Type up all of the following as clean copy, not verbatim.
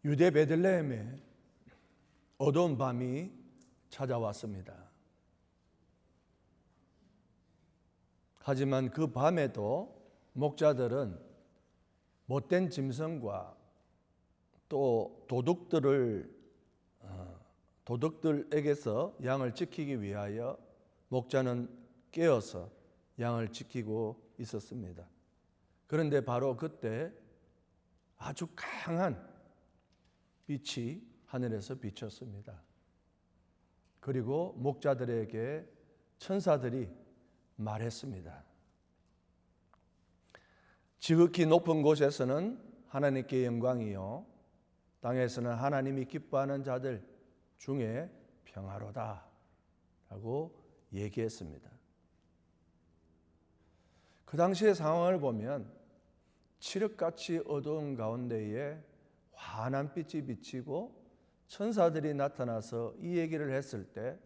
유대 베들레헴에 어두운 밤이 찾아왔습니다. 하지만 그 밤에도 목자들은 못된 짐승과 또 도둑들에게서 양을 지키기 위하여 목자는 깨어서 양을 지키고 있었습니다. 그런데 바로 그때 아주 강한 빛이 하늘에서 비쳤습니다. 그리고 목자들에게 천사들이 말했습니다. 지극히 높은 곳에서는 하나님께 영광이요, 땅에서는 하나님이 기뻐하는 자들 중에 평화로다 라고 얘기했습니다. 그 당시의 상황을 보면 칠흑같이 어두운 가운데에 환한 빛이 비치고 천사들이 나타나서 이 얘기를 했을 때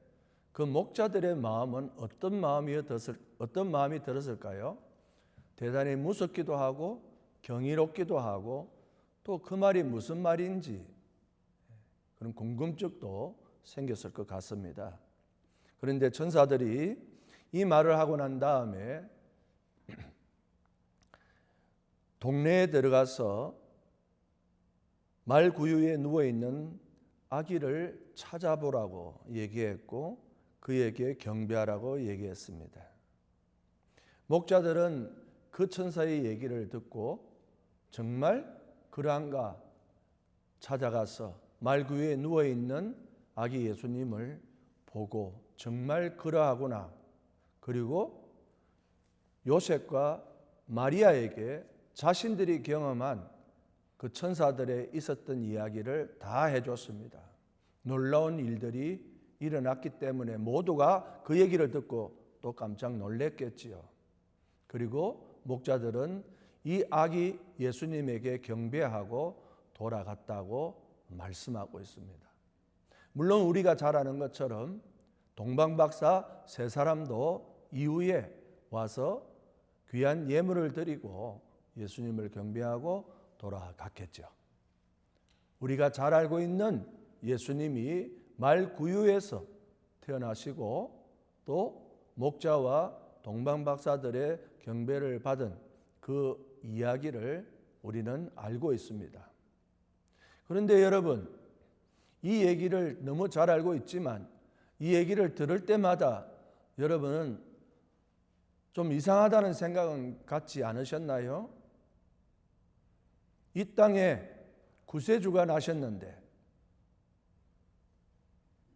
그 목자들의 마음은 어떤 마음이 들었을까요? 대단히 무섭기도 하고 경이롭기도 하고 또 그 말이 무슨 말인지 그런 궁금증도 생겼을 것 같습니다. 그런데 천사들이 이 말을 하고 난 다음에 동네에 들어가서 말 구유에 누워있는 아기를 찾아보라고 얘기했고 그에게 경배하라고 얘기했습니다. 목자들은 그 천사의 얘기를 듣고 정말 그러한가 찾아가서 말 구유에 누워있는 아기 예수님을 보고 정말 그러하구나, 그리고 요셉과 마리아에게 자신들이 경험한 그 천사들의 있었던 이야기를 다 해줬습니다. 놀라운 일들이 일어났기 때문에 모두가 그 얘기를 듣고 또 깜짝 놀랐겠지요. 그리고 목자들은 이 아기 예수님에게 경배하고 돌아갔다고 말씀하고 있습니다. 물론 우리가 잘 아는 것처럼 동방박사 세 사람도 이후에 와서 귀한 예물을 드리고 예수님을 경배하고 돌아갔겠죠. 우리가 잘 알고 있는 예수님이 말 구유에서 태어나시고 또 목자와 동방박사들의 경배를 받은 그 이야기를 우리는 알고 있습니다. 그런데 여러분, 이 얘기를 너무 잘 알고 있지만 이 얘기를 들을 때마다 여러분은 좀 이상하다는 생각은 갖지 않으셨나요? 이 땅에 구세주가 나셨는데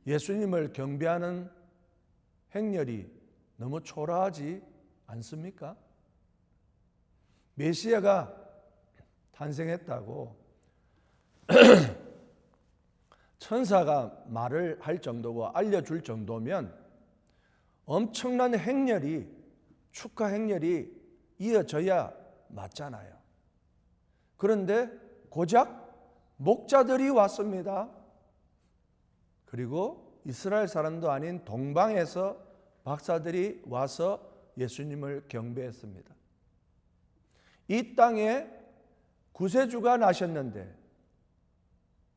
예수님을 경배하는 행렬이 너무 초라하지 않습니까? 메시아가 탄생했다고 천사가 말을 할 정도고 알려줄 정도면 엄청난 행렬이, 축하 행렬이 이어져야 맞잖아요. 그런데 고작 목자들이 왔습니다. 그리고 이스라엘 사람도 아닌 동방에서 박사들이 와서 예수님을 경배했습니다. 이 땅에 구세주가 나셨는데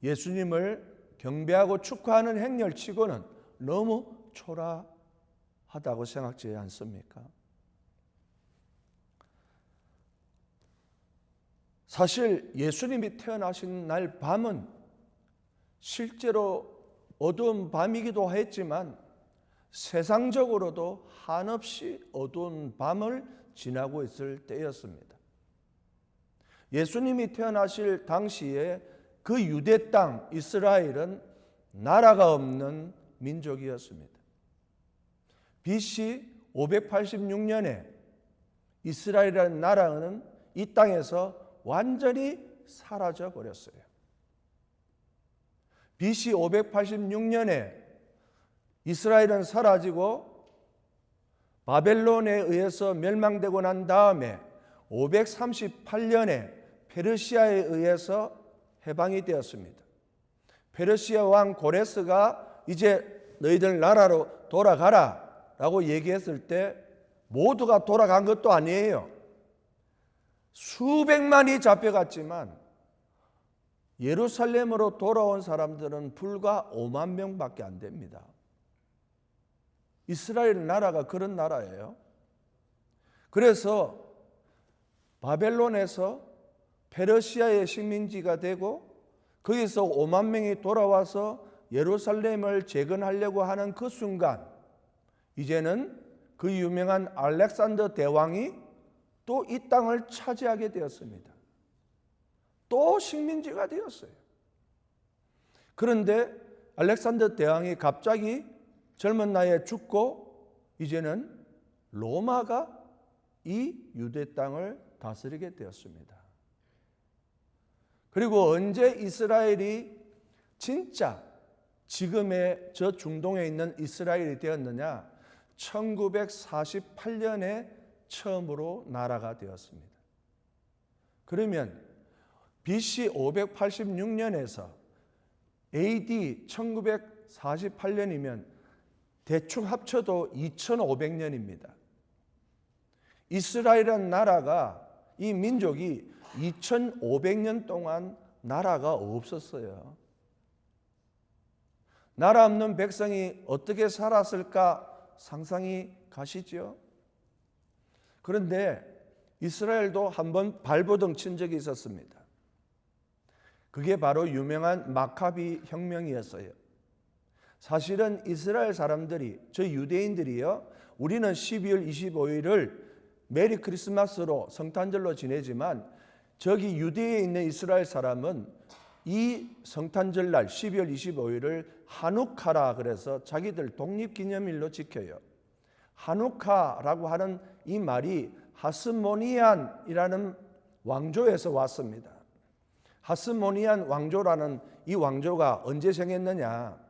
예수님을 경배하고 축하하는 행렬치고는 너무 초라하다고 생각지 않습니까? 사실 예수님이 태어나신 날 밤은 실제로 어두운 밤이기도 했지만 세상적으로도 한없이 어두운 밤을 지나고 있을 때였습니다. 예수님이 태어나실 당시에 그 유대 땅 이스라엘은 나라가 없는 민족이었습니다. BC 586년에 이스라엘이라는 나라는 이 땅에서 완전히 사라져 버렸어요. BC 586년에 이스라엘은 사라지고 바벨론에 의해서 멸망되고 난 다음에 538년에 페르시아에 의해서 해방이 되었습니다. 페르시아 왕 고레스가 이제 너희들 나라로 돌아가라 라고 얘기했을 때 모두가 돌아간 것도 아니에요. 수백만이 잡혀갔지만 예루살렘으로 돌아온 사람들은 불과 5만 명밖에 안 됩니다. 이스라엘 나라가 그런 나라예요. 그래서 바벨론에서 페르시아의 식민지가 되고 거기서 5만 명이 돌아와서 예루살렘을 재건하려고 하는 그 순간, 이제는 그 유명한 알렉산더 대왕이 또 이 땅을 차지하게 되었습니다. 또 식민지가 되었어요. 그런데 알렉산더 대왕이 갑자기 젊은 나이에 죽고 이제는 로마가 이 유대 땅을 다스리게 되었습니다. 그리고 언제 이스라엘이 진짜 지금의 저 중동에 있는 이스라엘이 되었느냐? 1948년에 처음으로 나라가 되었습니다. 그러면 BC 586년에서 AD 1948년이면 대충 합쳐도 2500년입니다. 이스라엘이라는 나라가, 이 민족이 2500년 동안 나라가 없었어요. 나라 없는 백성이 어떻게 살았을까 상상이 가시죠? 그런데 이스라엘도 한번 발버둥 친 적이 있었습니다. 그게 바로 유명한 마카비 혁명이었어요. 사실은 이스라엘 사람들이, 저 유대인들이요, 우리는 12월 25일을 메리 크리스마스로 성탄절로 지내지만 저기 유대에 있는 이스라엘 사람은 이 성탄절날 12월 25일을 하누카라 그래서 자기들 독립기념일로 지켜요. 하누카라고 하는 이 말이 하스모니안이라는 왕조에서 왔습니다. 하스모니안 왕조라는 이 왕조가 언제 생겼느냐?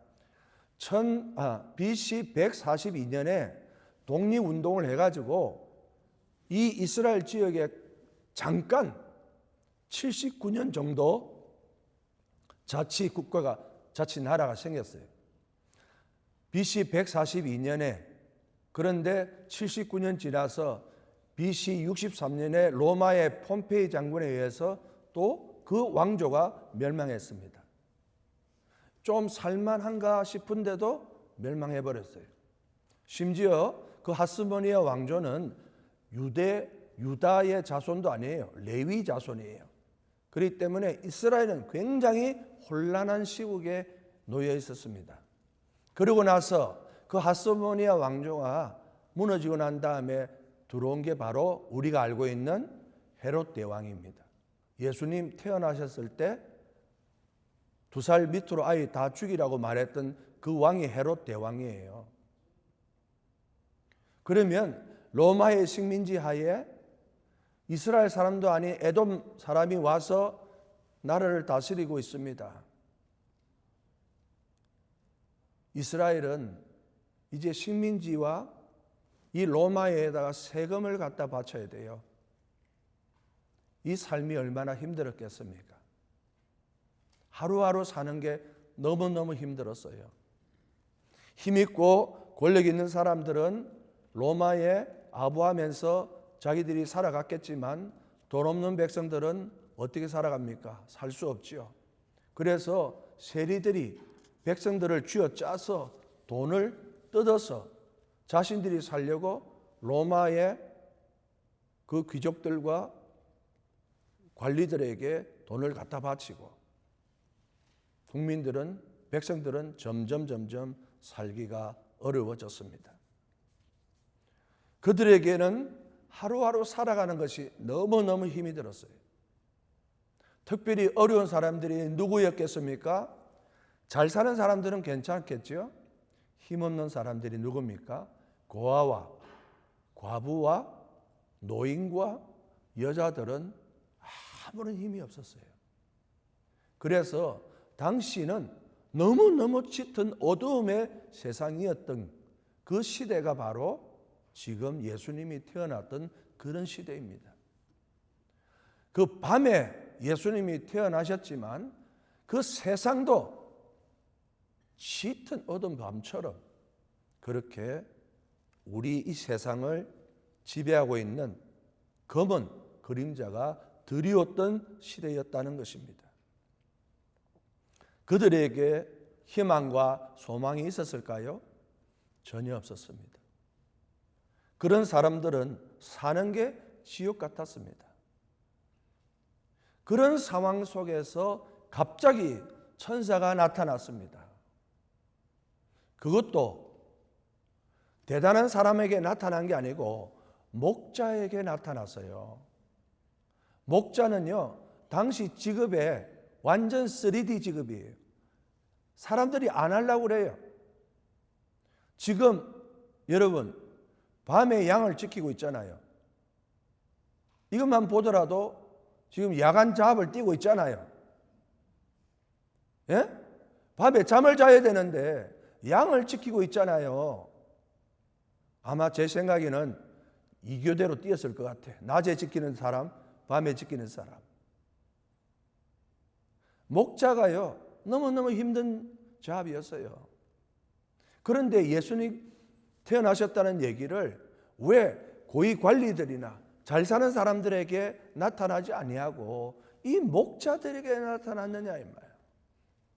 BC 142년에 독립운동을 해가지고 이 이스라엘 지역에 잠깐 79년 정도 자치국가가, 자치나라가 생겼어요. BC 142년에. 그런데 79년 지나서 BC 63년에 로마의 폼페이 장군에 의해서 또 그 왕조가 멸망했습니다. 좀 살만한가 싶은데도 멸망해버렸어요. 심지어 그 하스모니아 왕조는 유다의 자손도 아니에요. 레위 자손이에요. 그렇기 때문에 이스라엘은 굉장히 혼란한 시국에 놓여 있었습니다. 그러고 나서 그 하스모니아 왕조가 무너지고 난 다음에 들어온 게 바로 우리가 알고 있는 헤롯 대왕입니다. 예수님 태어나셨을 때 2살 밑으로 아이 다 죽이라고 말했던 그 왕이 헤롯 대왕이에요. 그러면 로마의 식민지 하에 이스라엘 사람도 아닌 에돔 사람이 와서 나라를 다스리고 있습니다. 이스라엘은 이제 식민지와 이 로마에다가 세금을 갖다 바쳐야 돼요. 이 삶이 얼마나 힘들었겠습니까? 하루하루 사는 게 너무너무 힘들었어요. 힘있고 권력 있는 사람들은 로마에 아부하면서 자기들이 살아갔겠지만 돈 없는 백성들은 어떻게 살아갑니까? 살 수 없지요. 그래서 세리들이 백성들을 쥐어짜서 돈을 뜯어서 자신들이 살려고 로마의 그 귀족들과 관리들에게 돈을 갖다 바치고 국민들은, 백성들은 점점 살기가 어려워졌습니다. 그들에게는 하루하루 살아가는 것이 너무너무 힘이 들었어요. 특별히 어려운 사람들이 누구였겠습니까? 잘 사는 사람들은 괜찮겠죠? 힘없는 사람들이 누굽니까? 고아와 과부와 노인과 여자들은 아무런 힘이 없었어요. 그래서 당시는 너무너무 짙은 어두움의 세상이었던 그 시대가 바로 지금 예수님이 태어났던 그런 시대입니다. 그 밤에 예수님이 태어나셨지만 그 세상도 짙은 어두운 밤처럼 그렇게 우리 이 세상을 지배하고 있는 검은 그림자가 드리웠던 시대였다는 것입니다. 그들에게 희망과 소망이 있었을까요? 전혀 없었습니다. 그런 사람들은 사는 게 지옥 같았습니다. 그런 상황 속에서 갑자기 천사가 나타났습니다. 그것도 대단한 사람에게 나타난 게 아니고 목자에게 나타났어요. 목자는요, 당시 직업에 완전 3D 직업이에요. 사람들이 안 하려고 그래요. 지금 여러분 밤에 양을 지키고 있잖아요. 이것만 보더라도 지금 야간 잡을 뛰고 있잖아요. 예? 밤에 잠을 자야 되는데 양을 지키고 있잖아요. 아마 제 생각에는 이교대로 뛰었을 것 같아. 낮에 지키는 사람, 밤에 지키는 사람. 목자가요, 너무너무 힘든 잡이었어요. 그런데 예수님 태어나셨다는 얘기를 왜 고위 관리들이나 잘 사는 사람들에게 나타나지 아니하고 이 목자들에게 나타났느냐 이 말이에요.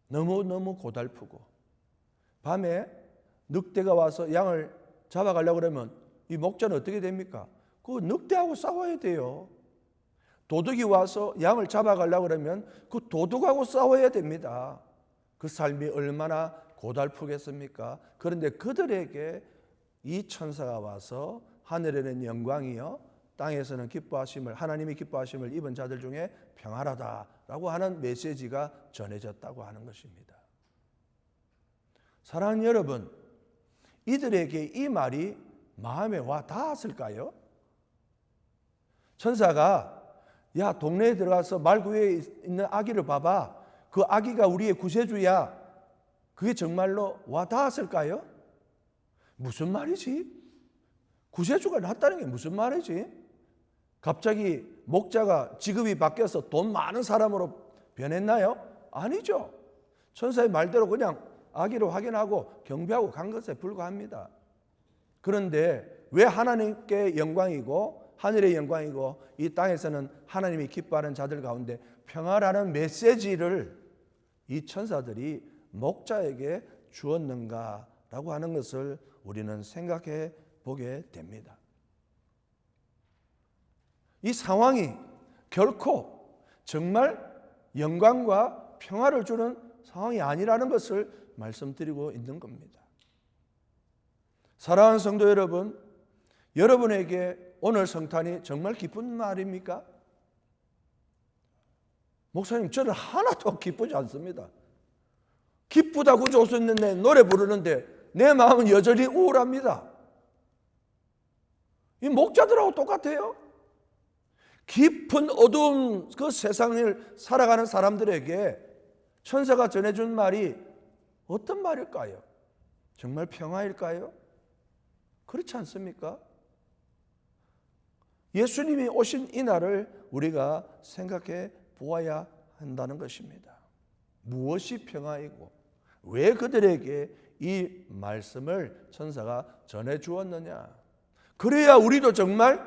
너무너무 고달프고 밤에 늑대가 와서 양을 잡아가려고 그러면 이 목자는 어떻게 됩니까? 그 늑대하고 싸워야 돼요. 도둑이 와서 양을 잡아가려고 그러면 그 도둑하고 싸워야 됩니다. 그 삶이 얼마나 고달프겠습니까? 그런데 그들에게 이 천사가 와서 하늘에는 영광이요 땅에서는 기뻐하심을, 하나님이 기뻐하심을 입은 자들 중에 평안하다라고 하는 메시지가 전해졌다고 하는 것입니다. 사랑하는 여러분, 이들에게 이 말이 마음에 와 닿았을까요? 천사가 야, 동네에 들어가서 말구 위에 있는 아기를 봐봐. 그 아기가 우리의 구세주야. 그게 정말로 와 닿았을까요? 무슨 말이지? 구세주가 났다는 게 무슨 말이지? 갑자기 목자가 직업이 바뀌어서 돈 많은 사람으로 변했나요? 아니죠. 천사의 말대로 그냥 아기를 확인하고 경배하고 간 것에 불과합니다. 그런데 왜 하나님께 영광이고 하늘의 영광이고 이 땅에서는 하나님이 기뻐하는 자들 가운데 평화라는 메시지를 이 천사들이 목자에게 주었는가라고 하는 것을 우리는 생각해 보게 됩니다. 이 상황이 결코 정말 영광과 평화를 주는 상황이 아니라는 것을 말씀드리고 있는 겁니다. 사랑하는 성도 여러분, 여러분에게 오늘 성탄이 정말 기쁜 날입니까? 목사님, 저는 하나도 기쁘지 않습니다. 기쁘다고 좋았는데 노래 부르는데 내 마음은 여전히 우울합니다. 이 목자들하고 똑같아요. 깊은 어두운 그 세상을 살아가는 사람들에게 천사가 전해준 말이 어떤 말일까요? 정말 평화일까요? 그렇지 않습니까? 예수님이 오신 이 날을 우리가 생각해 보아야 한다는 것입니다. 무엇이 평화이고 왜 그들에게 이 말씀을 천사가 전해 주었느냐? 그래야 우리도 정말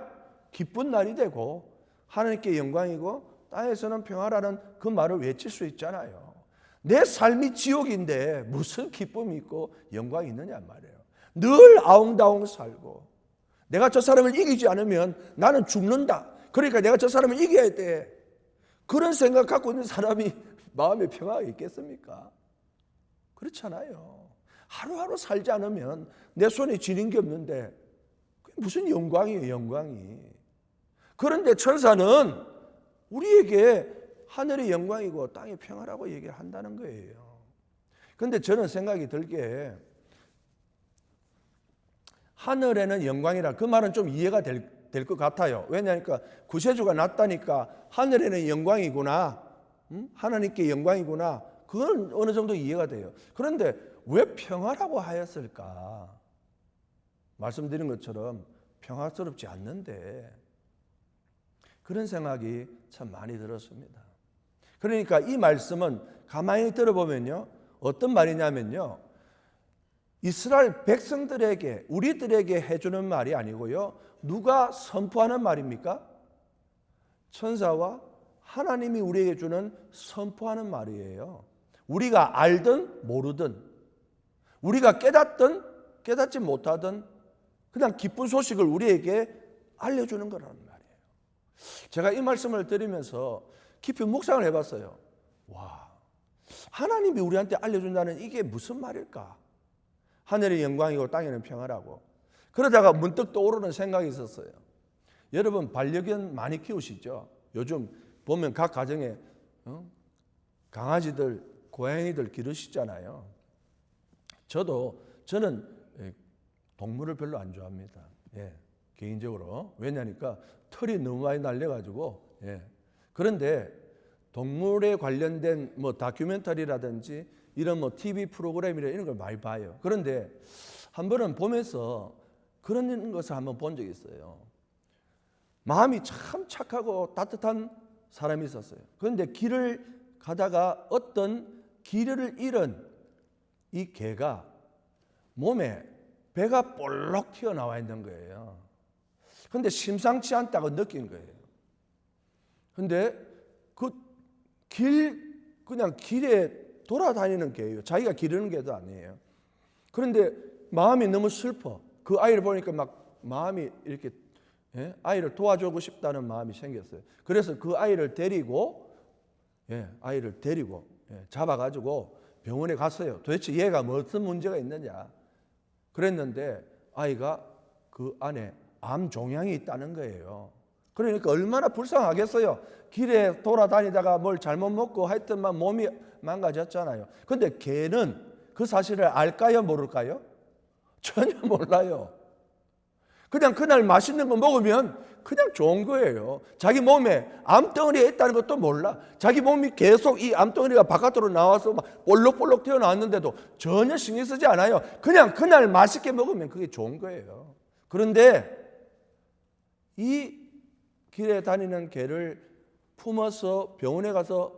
기쁜 날이 되고 하나님께 영광이고 땅에서는 평화라는 그 말을 외칠 수 있잖아요. 내 삶이 지옥인데 무슨 기쁨이 있고 영광이 있느냐 말이에요. 늘 아웅다웅 살고 내가 저 사람을 이기지 않으면 나는 죽는다. 그러니까 내가 저 사람을 이겨야 돼. 그런 생각 갖고 있는 사람이 마음에 평화가 있겠습니까? 그렇잖아요. 하루하루 살지 않으면 내 손에 쥐는 게 없는데 그게 무슨 영광이에요, 영광이. 그런데 천사는 우리에게 하늘의 영광이고 땅의 평화라고 얘기를 한다는 거예요. 그런데 저는 생각이 들게 하늘에는 영광이라 그 말은 좀 이해가 될 것 같아요. 왜냐하니까 구세주가 났다니까 하늘에는 영광이구나, 하나님께 영광이구나, 그건 어느 정도 이해가 돼요. 그런데 왜 평화라고 하였을까? 말씀드린 것처럼 평화스럽지 않는데 그런 생각이 참 많이 들었습니다. 그러니까 이 말씀은 가만히 들어보면요, 어떤 말이냐면요, 이스라엘 백성들에게, 우리들에게 해주는 말이 아니고요, 누가 선포하는 말입니까? 천사와 하나님이 우리에게 주는 선포하는 말이에요. 우리가 알든 모르든, 우리가 깨닫든 깨닫지 못하든 그냥 기쁜 소식을 우리에게 알려주는 거라는 말이에요. 제가 이 말씀을 드리면서 깊이 묵상을 해봤어요. 와, 하나님이 우리한테 알려준다는 이게 무슨 말일까? 하늘의 영광이고 땅에는 평화라고. 그러다가 문득 떠오르는 생각이 있었어요. 여러분 반려견 많이 키우시죠? 요즘 보면 각 가정에 강아지들, 고양이들 기르시잖아요. 저는 동물을 별로 안 좋아합니다. 예, 개인적으로. 왜냐니까 털이 너무 많이 날려가지고. 예. 그런데 동물에 관련된 뭐 다큐멘터리라든지 이런 뭐 TV 프로그램이나 이런 걸 많이 봐요. 그런데 한 번은 보면서 그런 것을 한번 본 적이 있어요. 마음이 참 착하고 따뜻한 사람이 있었어요. 그런데 길을 가다가 어떤 길을 잃은 이 개가 몸에 배가 볼록 튀어나와 있는 거예요. 그런데 심상치 않다고 느낀 거예요. 그런데 그냥 길에 돌아다니는 개예요. 자기가 기르는 개도 아니에요. 그런데 마음이 너무 슬퍼. 그 아이를 보니까 막 마음이 이렇게 아이를 도와주고 싶다는 마음이 생겼어요. 그래서 그 아이를 데리고 잡아가지고 병원에 갔어요. 도대체 얘가 무슨 문제가 있느냐. 그랬는데 아이가 그 안에 암 종양이 있다는 거예요. 그러니까 얼마나 불쌍하겠어요. 길에 돌아다니다가 뭘 잘못 먹고 하여튼만 몸이 망가졌잖아요. 그런데 개는 그 사실을 알까요, 모를까요? 전혀 몰라요. 그냥 그날 맛있는 거 먹으면 그냥 좋은 거예요. 자기 몸에 암덩어리가 있다는 것도 몰라. 자기 몸이 계속 이 암덩어리가 바깥으로 나와서 막 볼록볼록 튀어나왔는데도 전혀 신경 쓰지 않아요. 그냥 그날 맛있게 먹으면 그게 좋은 거예요. 그런데 이 길에 다니는 개를 품어서 병원에 가서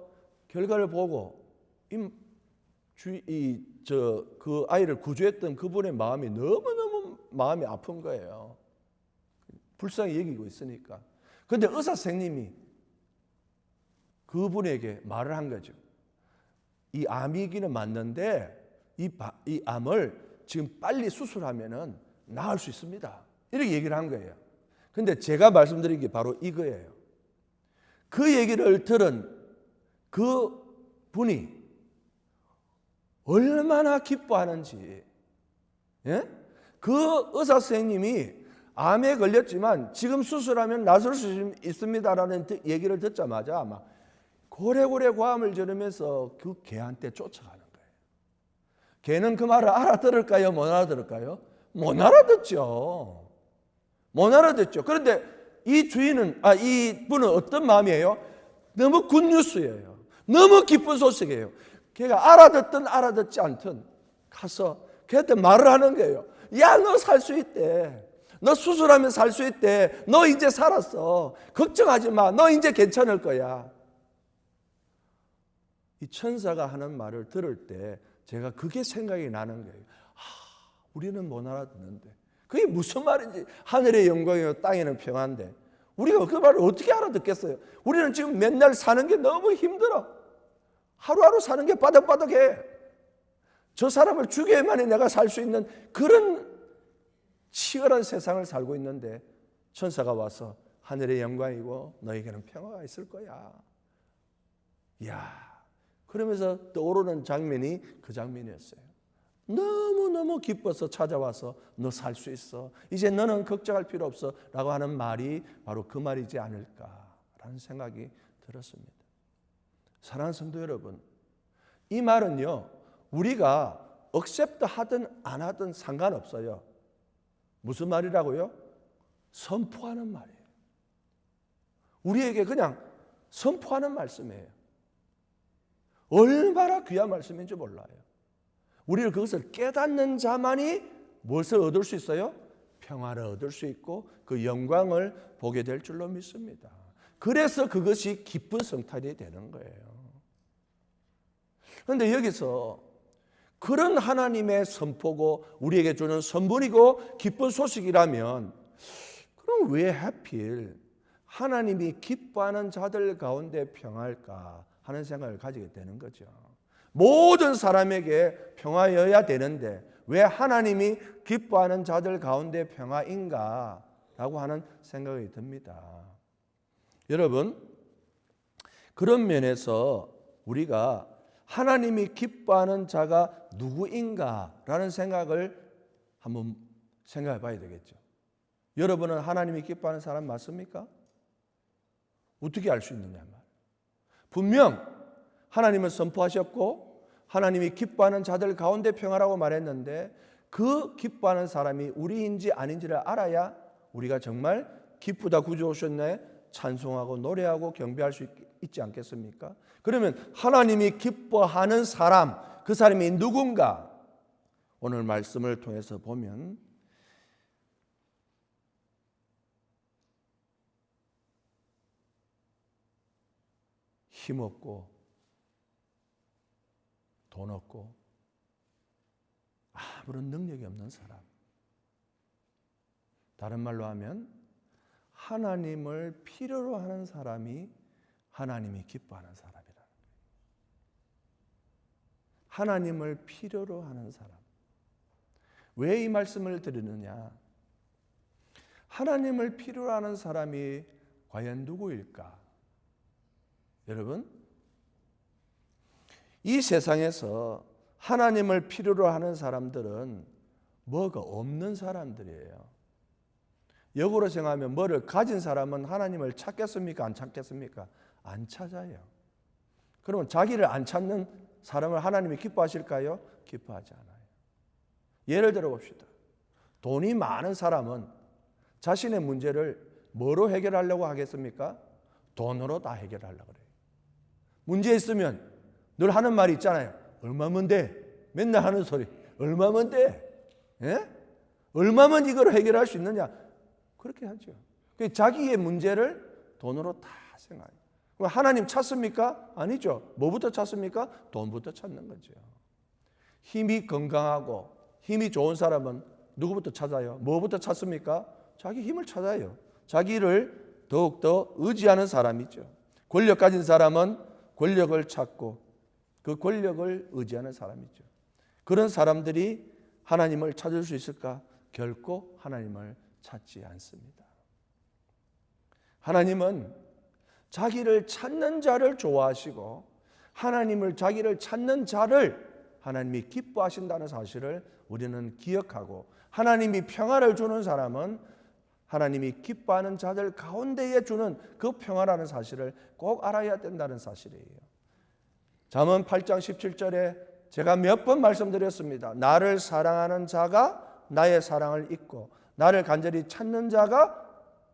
결과를 보고 그 아이를 구조했던 그분의 마음이 너무너무 마음이 아픈 거예요. 불쌍히 여기고 있으니까. 그런데 의사 선생님이 그분에게 말을 한 거죠. 이 암이기는 맞는데 이 암을 지금 빨리 수술하면은 나을 수 있습니다. 이렇게 얘기를 한 거예요. 그런데 제가 말씀드린 게 바로 이거예요. 그 얘기를 들은 그 분이 얼마나 기뻐하는지. 예? 그 의사 선생님이 암에 걸렸지만 지금 수술하면 나을 수 있습니다라는 얘기를 듣자마자 아마 고래고래 고함을 지르면서 그 개한테 쫓아가는 거예요. 개는 그 말을 알아들을까요? 못 알아들을까요? 못 알아듣죠. 못 알아듣죠. 그런데 이 분은 어떤 마음이에요? 너무 굿뉴스예요. 너무 기쁜 소식이에요. 걔가 알아듣든 알아듣지 않든 가서 걔한테 말을 하는 거예요. 야, 너 살 수 있대. 너 수술하면 살 수 있대. 너 이제 살았어. 걱정하지 마. 너 이제 괜찮을 거야. 이 천사가 하는 말을 들을 때 제가 그게 생각이 나는 거예요. 우리는 못 알아듣는데 그게 무슨 말인지. 하늘의 영광이요 땅에는 평안데 우리가 그 말을 어떻게 알아듣겠어요? 우리는 지금 맨날 사는 게 너무 힘들어. 하루하루 사는 게 바닥바닥해. 저 사람을 죽여야만이 내가 살 수 있는 그런 치열한 세상을 살고 있는데 천사가 와서 하늘의 영광이고 너에게는 평화가 있을 거야. 이야, 그러면서 떠오르는 장면이 그 장면이었어요. 너무너무 기뻐서 찾아와서 너 살 수 있어. 이제 너는 걱정할 필요 없어 라고 하는 말이 바로 그 말이지 않을까라는 생각이 들었습니다. 사랑하는 성도 여러분, 이 말은요 우리가 억셉트 하든 안 하든 상관없어요. 무슨 말이라고요? 선포하는 말이에요. 우리에게 그냥 선포하는 말씀이에요. 얼마나 귀한 말씀인지 몰라요. 우리를 그것을 깨닫는 자만이 무엇을 얻을 수 있어요? 평화를 얻을 수 있고 그 영광을 보게 될 줄로 믿습니다. 그래서 그것이 기쁜 성탄이 되는 거예요. 그런데 여기서 그런 하나님의 선포고 우리에게 주는 선물이고 기쁜 소식이라면 그럼 왜 하필 하나님이 기뻐하는 자들 가운데 평화일까 하는 생각을 가지게 되는 거죠. 모든 사람에게 평화여야 되는데 왜 하나님이 기뻐하는 자들 가운데 평화인가? 라고 하는 생각이 듭니다. 여러분, 그런 면에서 우리가 하나님이 기뻐하는 자가 누구인가? 라는 생각을 한번 생각해 봐야 되겠죠. 여러분은 하나님이 기뻐하는 사람 맞습니까? 어떻게 알 수 있느냐 말. 분명 하나님은 선포하셨고 하나님이 기뻐하는 자들 가운데 평화라고 말했는데 그 기뻐하는 사람이 우리인지 아닌지를 알아야 우리가 정말 기쁘다 구주오셨네 찬송하고 노래하고 경배할 수 있지 않겠습니까? 그러면 하나님이 기뻐하는 사람, 그 사람이 누군가? 오늘 말씀을 통해서 보면 힘없고 돈 없고 아무런 능력이 없는 사람, 다른 말로 하면 하나님을 필요로 하는 사람이 하나님이 기뻐하는 사람이라. 하나님을 필요로 하는 사람. 왜 이 말씀을 드리느냐? 하나님을 필요로 하는 사람이 과연 누구일까? 여러분, 이 세상에서 하나님을 필요로 하는 사람들은 뭐가 없는 사람들이에요. 역으로 생각하면 뭐를 가진 사람은 하나님을 찾겠습니까? 안 찾겠습니까? 안 찾아요. 그러면 자기를 안 찾는 사람을 하나님이 기뻐하실까요? 기뻐하지 않아요. 예를 들어 봅시다. 돈이 많은 사람은 자신의 문제를 뭐로 해결하려고 하겠습니까? 돈으로 다 해결하려고 그래요. 문제 있으면 늘 하는 말이 있잖아요. 얼마면 돼? 맨날 하는 소리. 얼마면 돼? 예? 얼마면 이걸 해결할 수 있느냐? 그렇게 하죠. 자기의 문제를 돈으로 다 생각해요. 하나님 찾습니까? 아니죠. 뭐부터 찾습니까? 돈부터 찾는 거죠. 힘이 건강하고 힘이 좋은 사람은 누구부터 찾아요? 뭐부터 찾습니까? 자기 힘을 찾아요. 자기를 더욱더 의지하는 사람이죠. 권력 가진 사람은 권력을 찾고 그 권력을 의지하는 사람이죠. 그런 사람들이 하나님을 찾을 수 있을까? 결코 하나님을 찾지 않습니다. 하나님은 자기를 찾는 자를 좋아하시고 하나님을 자기를 찾는 자를 하나님이 기뻐하신다는 사실을 우리는 기억하고 하나님이 평화를 주는 사람은 하나님이 기뻐하는 자들 가운데에 주는 그 평화라는 사실을 꼭 알아야 된다는 사실이에요. 잠언 8장 17절에 제가 몇 번 말씀드렸습니다. 나를 사랑하는 자가 나의 사랑을 잊고 나를 간절히 찾는 자가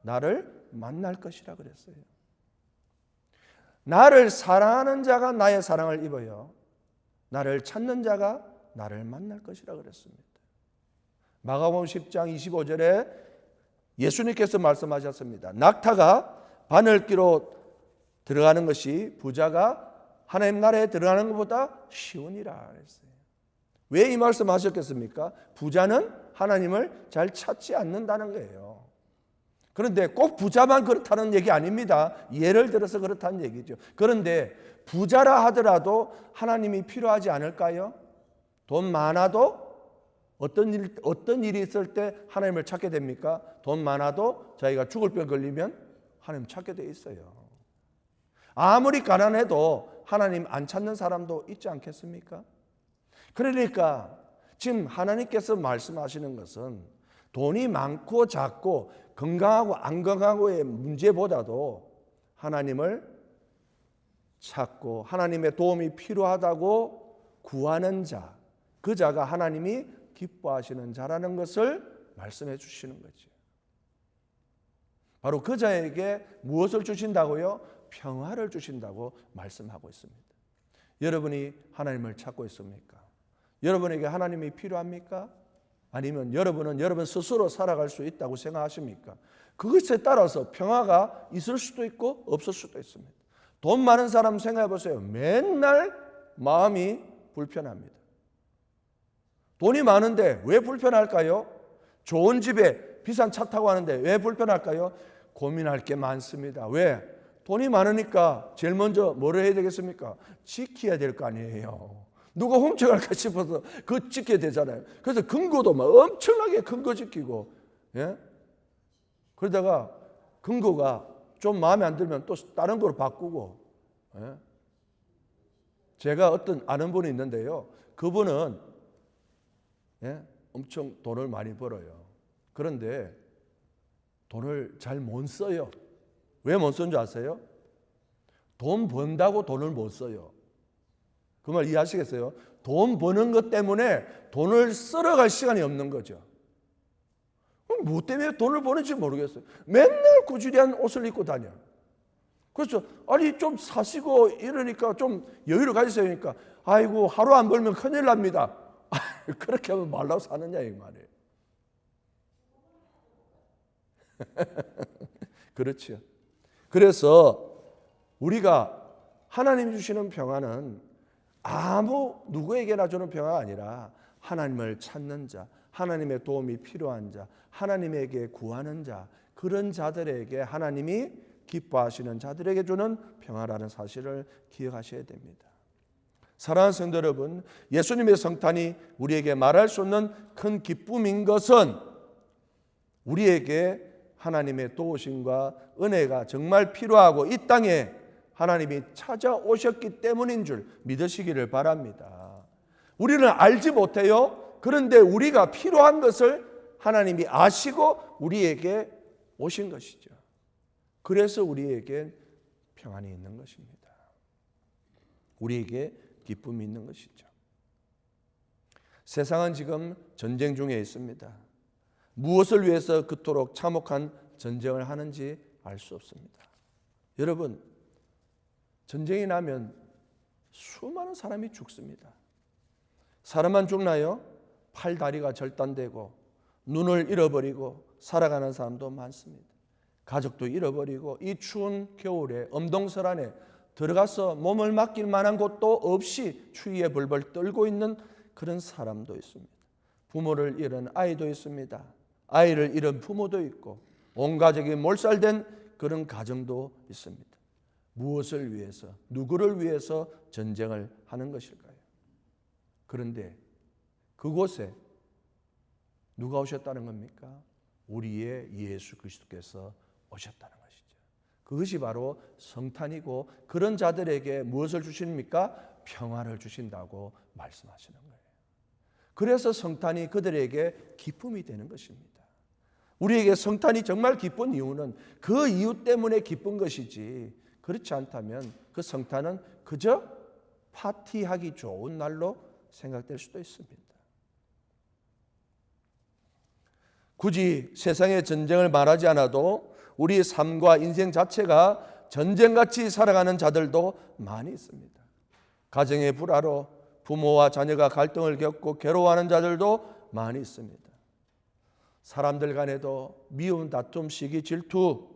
나를 만날 것이라 그랬어요. 나를 사랑하는 자가 나의 사랑을 입어요. 나를 찾는 자가 나를 만날 것이라 그랬습니다. 마가복음 10장 25절에 예수님께서 말씀하셨습니다. 낙타가 바늘기로 들어가는 것이 부자가 하나님 나라에 들어가는 것보다 쉬우니라 그랬어요. 왜 이 말씀하셨겠습니까? 부자는 하나님을 잘 찾지 않는다는 거예요. 그런데 꼭 부자만 그렇다는 얘기 아닙니다. 예를 들어서 그렇다는 얘기죠. 그런데 부자라 하더라도 하나님이 필요하지 않을까요? 돈 많아도 어떤 일이 있을 때 하나님을 찾게 됩니까? 돈 많아도 자기가 죽을 병 걸리면 하나님 찾게 돼 있어요. 아무리 가난해도 하나님 안 찾는 사람도 있지 않겠습니까? 그러니까 지금 하나님께서 말씀하시는 것은 돈이 많고 작고 건강하고 안 건강하고의 문제보다도 하나님을 찾고 하나님의 도움이 필요하다고 구하는 자, 그 자가 하나님이 기뻐하시는 자라는 것을 말씀해 주시는 거죠. 바로 그 자에게 무엇을 주신다고요? 평화를 주신다고 말씀하고 있습니다. 여러분이 하나님을 찾고 있습니까? 여러분에게 하나님이 필요합니까? 아니면 여러분은 여러분 스스로 살아갈 수 있다고 생각하십니까? 그것에 따라서 평화가 있을 수도 있고 없을 수도 있습니다. 돈 많은 사람 생각해 보세요. 맨날 마음이 불편합니다. 돈이 많은데 왜 불편할까요? 좋은 집에 비싼 차 타고 하는데 왜 불편할까요? 고민할 게 많습니다. 왜? 돈이 많으니까 제일 먼저 뭐를 해야 되겠습니까? 지켜야 될 거 아니에요. 누가 훔쳐갈까 싶어서 그거 짓게 되잖아요. 그래서 금고도 막 엄청나게 큰 거 짓기고, 예? 그러다가 금고가 좀 마음에 안 들면 또 다른 거로 바꾸고, 예? 제가 어떤 아는 분이 있는데요. 그분은, 예? 엄청 돈을 많이 벌어요. 그런데 돈을 잘 못 써요. 왜 못 쓰는 줄 아세요? 돈 번다고 돈을 못 써요. 그 말 이해하시겠어요? 돈 버는 것 때문에 돈을 쓸어갈 시간이 없는 거죠. 뭐 때문에 돈을 버는지 모르겠어요. 맨날 구지리한 옷을 입고 다녀. 그렇죠. 아니 좀 사시고 이러니까 좀 여유를 가지세요. 그러니까 아이고 하루 안 벌면 큰일 납니다. 그렇게 하면 말라고 사느냐 이 말이에요. 그렇죠. 그래서 우리가 하나님이 주시는 평안은 아무 누구에게나 주는 평화가 아니라 하나님을 찾는 자, 하나님의 도움이 필요한 자, 하나님에게 구하는 자, 그런 자들에게 하나님이 기뻐하시는 자들에게 주는 평화라는 사실을 기억하셔야 됩니다. 사랑하는 성도 여러분, 예수님의 성탄이 우리에게 말할 수 없는 큰 기쁨인 것은 우리에게 하나님의 도우심과 은혜가 정말 필요하고 이 땅에 하나님이 찾아오셨기 때문인 줄 믿으시기를 바랍니다. 우리는 알지 못해요. 그런데 우리가 필요한 것을 하나님이 아시고 우리에게 오신 것이죠. 그래서 우리에게 평안이 있는 것입니다. 우리에게 기쁨이 있는 것이죠. 세상은 지금 전쟁 중에 있습니다. 무엇을 위해서 그토록 참혹한 전쟁을 하는지 알 수 없습니다. 여러분, 전쟁이 나면 수많은 사람이 죽습니다. 사람만 죽나요? 팔, 다리가 절단되고 눈을 잃어버리고 살아가는 사람도 많습니다. 가족도 잃어버리고 이 추운 겨울에 엄동설 안에 들어가서 몸을 맡길 만한 곳도 없이 추위에 벌벌 떨고 있는 그런 사람도 있습니다. 부모를 잃은 아이도 있습니다. 아이를 잃은 부모도 있고 온 가족이 몰살된 그런 가정도 있습니다. 무엇을 위해서, 누구를 위해서 전쟁을 하는 것일까요? 그런데 그곳에 누가 오셨다는 겁니까? 우리의 예수 그리스도께서 오셨다는 것이죠. 그것이 바로 성탄이고 그런 자들에게 무엇을 주십니까? 평화를 주신다고 말씀하시는 거예요. 그래서 성탄이 그들에게 기쁨이 되는 것입니다. 우리에게 성탄이 정말 기쁜 이유는 그 이유 때문에 기쁜 것이지 그렇지 않다면 그 성탄은 그저 파티하기 좋은 날로 생각될 수도 있습니다. 굳이 세상의 전쟁을 말하지 않아도 우리 삶과 인생 자체가 전쟁같이 살아가는 자들도 많이 있습니다. 가정의 불화로 부모와 자녀가 갈등을 겪고 괴로워하는 자들도 많이 있습니다. 사람들 간에도 미움, 다툼, 시기, 질투,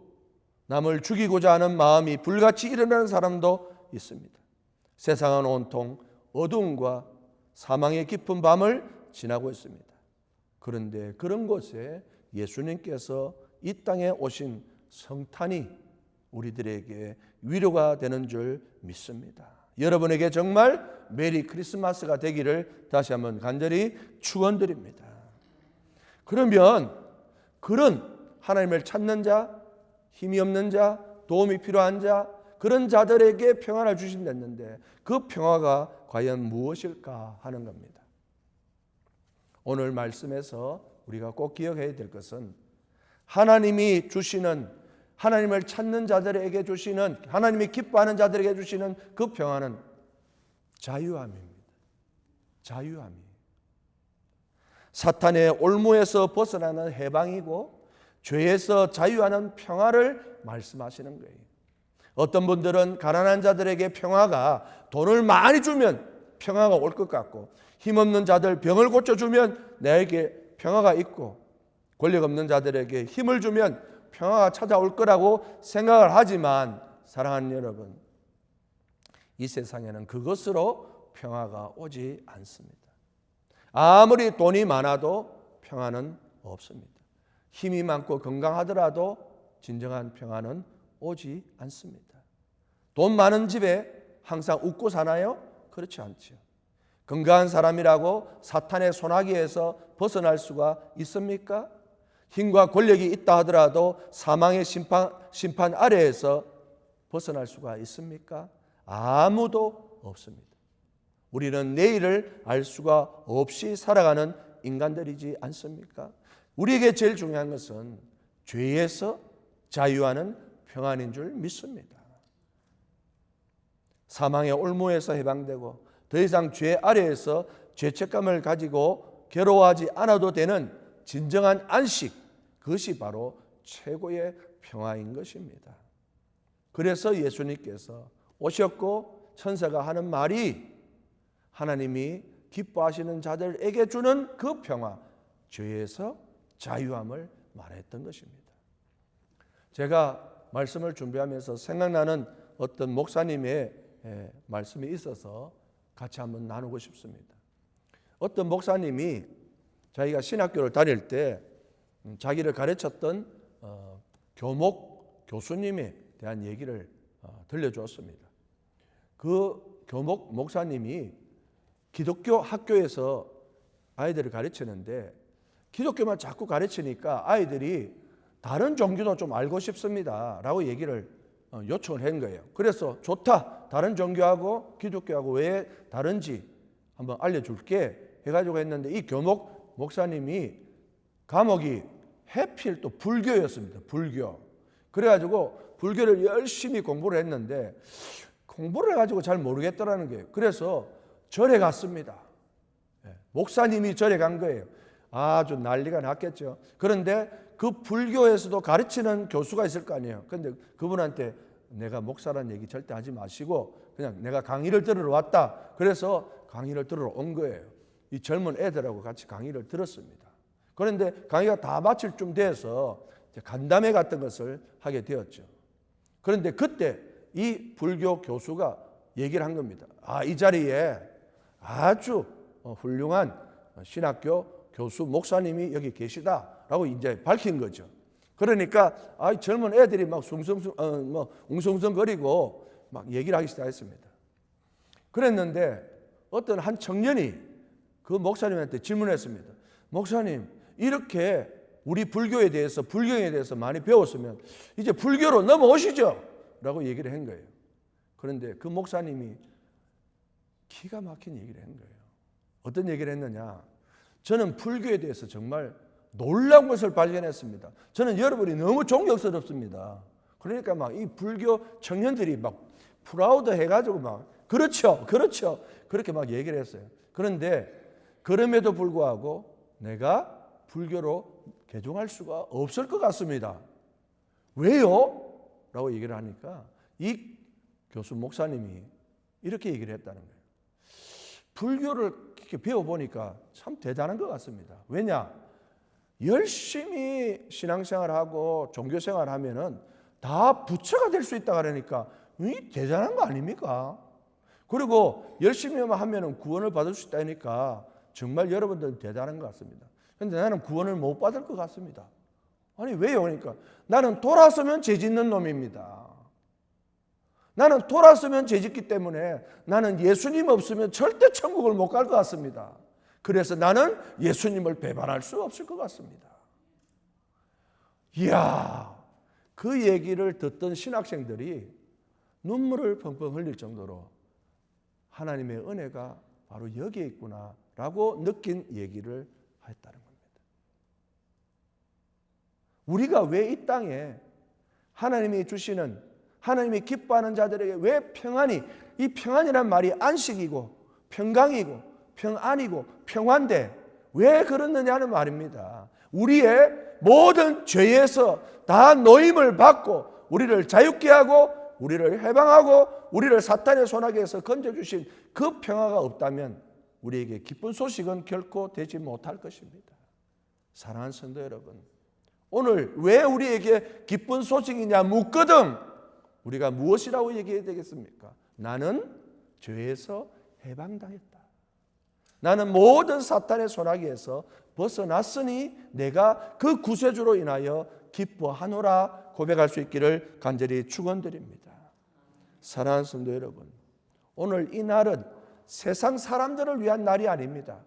남을 죽이고자 하는 마음이 불같이 일어나는 사람도 있습니다. 세상은 온통 어두움과 사망의 깊은 밤을 지나고 있습니다. 그런데 그런 곳에 예수님께서 이 땅에 오신 성탄이 우리들에게 위로가 되는 줄 믿습니다. 여러분에게 정말 메리 크리스마스가 되기를 다시 한번 간절히 축원드립니다. 그러면 그런 하나님을 찾는 자, 힘이 없는 자, 도움이 필요한 자, 그런 자들에게 평안을 주신다는데 그 평화가 과연 무엇일까 하는 겁니다. 오늘 말씀에서 우리가 꼭 기억해야 될 것은 하나님이 주시는, 하나님을 찾는 자들에게 주시는, 하나님이 기뻐하는 자들에게 주시는 그 평안은 자유함입니다. 자유함이 사탄의 올무에서 벗어나는 해방이고 죄에서 자유하는 평화를 말씀하시는 거예요. 어떤 분들은 가난한 자들에게 평화가 돈을 많이 주면 평화가 올 것 같고 힘없는 자들 병을 고쳐주면 나에게 평화가 있고 권력 없는 자들에게 힘을 주면 평화가 찾아올 거라고 생각을 하지만 사랑하는 여러분, 이 세상에는 그것으로 평화가 오지 않습니다. 아무리 돈이 많아도 평화는 없습니다. 힘이 많고 건강하더라도 진정한 평화는 오지 않습니다. 돈 많은 집에 항상 웃고 사나요? 그렇지 않죠. 건강한 사람이라고 사탄의 손아귀에서 벗어날 수가 있습니까? 힘과 권력이 있다 하더라도 사망의 심판 아래에서 벗어날 수가 있습니까? 아무도 없습니다. 우리는 내일을 알 수가 없이 살아가는 인간들이지 않습니까? 우리에게 제일 중요한 것은 죄에서 자유하는 평안인 줄 믿습니다. 사망의 올무에서 해방되고 더 이상 죄 아래에서 죄책감을 가지고 괴로워하지 않아도 되는 진정한 안식, 그것이 바로 최고의 평화인 것입니다. 그래서 예수님께서 오셨고 천사가 하는 말이 하나님이 기뻐하시는 자들에게 주는 그 평화, 죄에서 자유함을 말했던 것입니다. 제가 말씀을 준비하면서 생각나는 어떤 목사님의 말씀이 있어서 같이 한번 나누고 싶습니다. 어떤 목사님이 자기가 신학교를 다닐 때 자기를 가르쳤던 교목 교수님에 대한 얘기를 들려주었습니다. 그 교목 목사님이 기독교 학교에서 아이들을 가르치는데 기독교만 자꾸 가르치니까 아이들이 다른 종교도 좀 알고 싶습니다 라고 얘기를 요청을 한 거예요. 그래서 좋다, 다른 종교하고 기독교하고 왜 다른지 한번 알려줄게 해가지고 했는데 이 교목 목사님이 과목이 해필 또 불교였습니다. 불교. 그래가지고 불교를 열심히 공부를 했는데 공부를 해가지고 잘 모르겠더라는 거예요. 그래서 절에 갔습니다. 목사님이 절에 간 거예요. 아주 난리가 났겠죠. 그런데 그 불교에서도 가르치는 교수가 있을 거 아니에요. 그런데 그분한테 내가 목사라는 얘기 절대 하지 마시고 그냥 내가 강의를 들으러 왔다. 그래서 강의를 들으러 온 거예요. 이 젊은 애들하고 같이 강의를 들었습니다. 그런데 강의가 다 마칠 쯤 돼서 간담회 같은 것을 하게 되었죠. 그런데 그때 이 불교 교수가 얘기를 한 겁니다. 이 자리에 아주 훌륭한 신학교 교수 목사님이 여기 계시다라고 이제 밝힌 거죠. 그러니까 젊은 애들이 막 웅성웅성거리고 막 얘기를 하기 시작했습니다. 그랬는데 어떤 한 청년이 그 목사님한테 질문했습니다. 목사님, 이렇게 우리 불교에 대해서 불경에 대해서 많이 배웠으면 이제 불교로 넘어오시죠? 라고 얘기를 한 거예요. 그런데 그 목사님이 기가 막힌 얘기를 한 거예요. 어떤 얘기를 했느냐? 저는 불교에 대해서 정말 놀라운 것을 발견했습니다. 저는 여러분이 너무 존경스럽습니다. 그러니까 막 이 불교 청년들이 막 프라우드 해가지고 막 그렇죠, 그렇죠 그렇게 막 얘기를 했어요. 그런데 그럼에도 불구하고 내가 불교로 개종할 수가 없을 것 같습니다. 왜요? 라고 얘기를 하니까 이 교수 목사님이 이렇게 얘기를 했다는 거예요. 불교를 이렇게 배워보니까 참 대단한 것 같습니다. 왜냐? 열심히 신앙생활하고 종교생활하면은 다 부처가 될 수 있다 그러니까 대단한 거 아닙니까? 그리고 열심히만 하면은 구원을 받을 수 있다니까 정말 여러분들은 대단한 것 같습니다. 그런데 나는 구원을 못 받을 것 같습니다. 아니 왜요? 그러니까 나는 돌아서면 죄 짓는 놈입니다. 나는 돌아서면 죄 짓기 때문에 나는 예수님 없으면 절대 천국을 못 갈 것 같습니다. 그래서 나는 예수님을 배반할 수 없을 것 같습니다. 이야, 그 얘기를 듣던 신학생들이 눈물을 펑펑 흘릴 정도로 하나님의 은혜가 바로 여기에 있구나라고 느낀 얘기를 했다는 겁니다. 우리가 왜 이 땅에 하나님이 주시는 하나님이 기뻐하는 자들에게 왜 평안이, 이 평안이란 말이 안식이고 평강이고 평안이고 평화인데 왜 그렇느냐는 말입니다. 우리의 모든 죄에서 다 노임을 받고 우리를 자유케 하고 우리를 해방하고 우리를 사탄의 손아귀에서 건져주신 그 평화가 없다면 우리에게 기쁜 소식은 결코 되지 못할 것입니다. 사랑하는 성도 여러분, 오늘 왜 우리에게 기쁜 소식이냐 묻거든 우리가 무엇이라고 얘기해야 되겠습니까? 나는 죄에서 해방당했다. 나는 모든 사탄의 손아귀에서 벗어났으니 내가 그 구세주로 인하여 기뻐하노라 고백할 수 있기를 간절히 축원드립니다. 사랑하는 성도 여러분, 오늘 이 날은 세상 사람들을 위한 날이 아닙니다.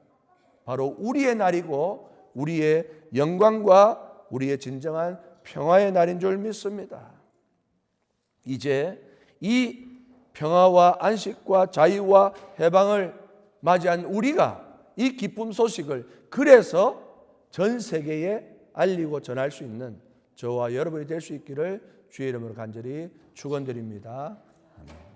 바로 우리의 날이고 우리의 영광과 우리의 진정한 평화의 날인 줄 믿습니다. 이제 이 평화와 안식과 자유와 해방을 맞이한 우리가 이 기쁨 소식을 그래서 전 세계에 알리고 전할 수 있는 저와 여러분이 될 수 있기를 주의 이름으로 간절히 축원드립니다. 아멘.